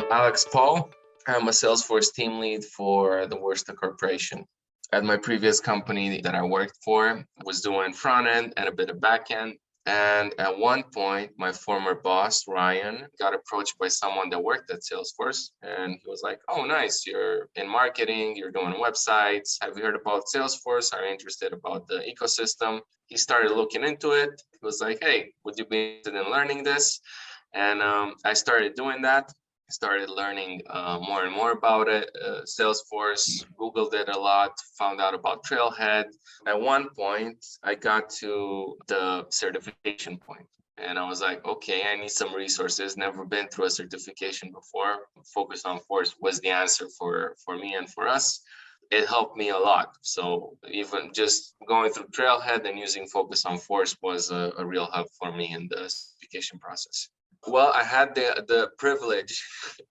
Alex Paul. I'm a Salesforce team lead for the Worcester Corporation. At my previous company that I worked for, was doing front end and a bit of back end. And at one point, my former boss, Ryan, got approached by someone that worked at Salesforce. And he was like, "Oh, nice. You're in marketing. You're doing websites. Have you heard about Salesforce? Are you interested about the ecosystem?" He started looking into it. He was like, "Hey, would you be interested in learning this?" And I started doing that. Started learning more and more about it. Salesforce, Googled it a lot, found out about Trailhead. At one point, I got to the certification point. And I was like, okay, I need some resources. Never been through a certification before. Focus on Force was the answer for me and for us. It helped me a lot. So even just going through Trailhead and using Focus on Force was a real help for me in the certification process. Well, I had the privilege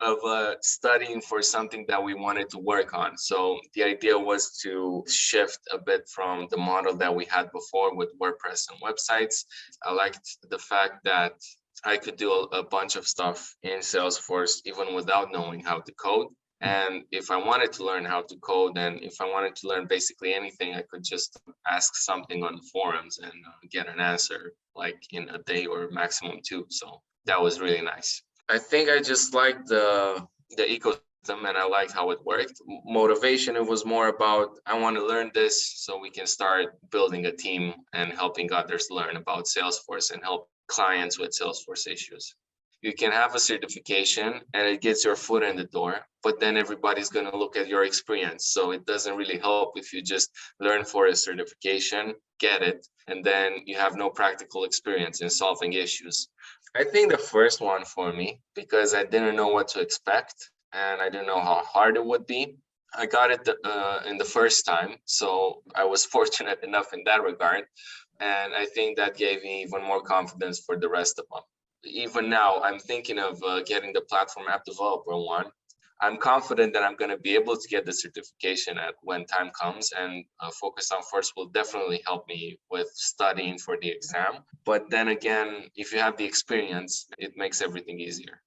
of studying for something that we wanted to work on. So the idea was to shift a bit from the model that we had before with WordPress and websites. I liked the fact that I could do a bunch of stuff in Salesforce even without knowing how to code. And if I wanted to learn how to code, and if I wanted to learn basically anything, I could just ask something on the forums and get an answer like in a day or maximum two. So that was really nice. I think I just liked the ecosystem and I liked how it worked. Motivation, it was more about I want to learn this so we can start building a team and helping others learn about Salesforce and help clients with Salesforce issues. You can have a certification and it gets your foot in the door, but then everybody's going to look at your experience. So it doesn't really help if you just learn for a certification, get it, and then you have no practical experience in solving issues. I think the first one for me, because I didn't know what to expect and I didn't know how hard it would be. I got it in the first time, so I was fortunate enough in that regard. And I think that gave me even more confidence for the rest of them. Even now, I'm thinking of getting the platform app developer one. I'm confident that I'm going to be able to get the certification when time comes, and Focus on Force will definitely help me with studying for the exam. But then again, if you have the experience, it makes everything easier.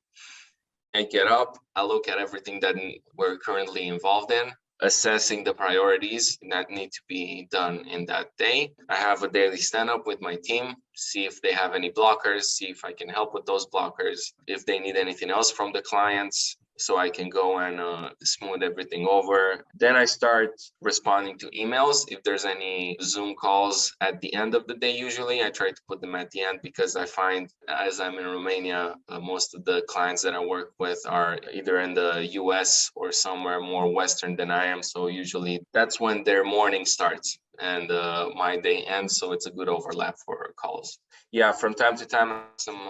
I get up, I look at everything that we're currently involved in, assessing the priorities that need to be done in that day. I have a daily stand-up with my team, see if they have any blockers, see if I can help with those blockers, if they need anything else from the clients, so I can go and smooth everything over. Then I start responding to emails. If there's any Zoom calls at the end of the day, usually I try to put them at the end because I find as I'm in Romania, most of the clients that I work with are either in the US or somewhere more Western than I am. So usually that's when their morning starts and my day ends. So it's a good overlap for calls. Yeah, from time to time, some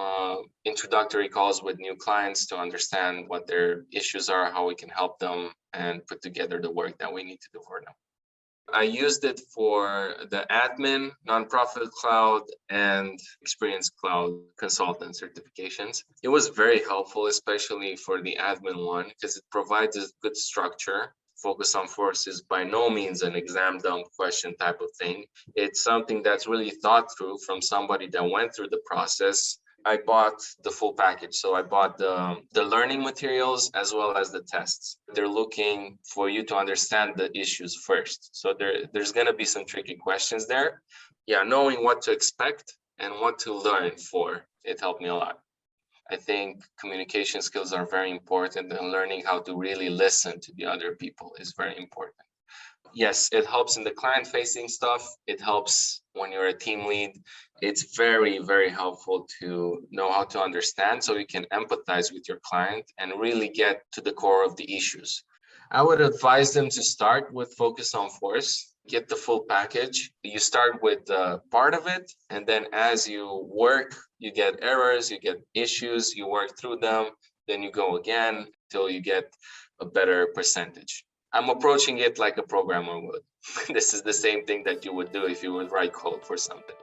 introductory calls with new clients to understand what their issues are, how we can help them, and put together the work that we need to do for them. I used it for the admin, nonprofit cloud, and experience cloud consultant certifications. It was very helpful, especially for the admin one, because it provides a good structure. Focus on Force is by no means an exam dump question type of thing. It's something that's really thought through from somebody that went through the process. I bought the full package. So I bought the learning materials as well as the tests. They're looking for you to understand the issues first. So there's going to be some tricky questions there. Yeah, knowing what to expect and what to learn for, it helped me a lot. I think communication skills are very important, and learning how to really listen to the other people is very important. Yes, it helps in the client-facing stuff. It helps when you're a team lead. It's very, very helpful to know how to understand so you can empathize with your client and really get to the core of the issues. I would advise them to start with Focus on Force, get the full package. You start with part of it, and then as you work, you get errors, you get issues, you work through them, then you go again till you get a better percentage. I'm approaching it like a programmer would. This is the same thing that you would do if you would write code for something.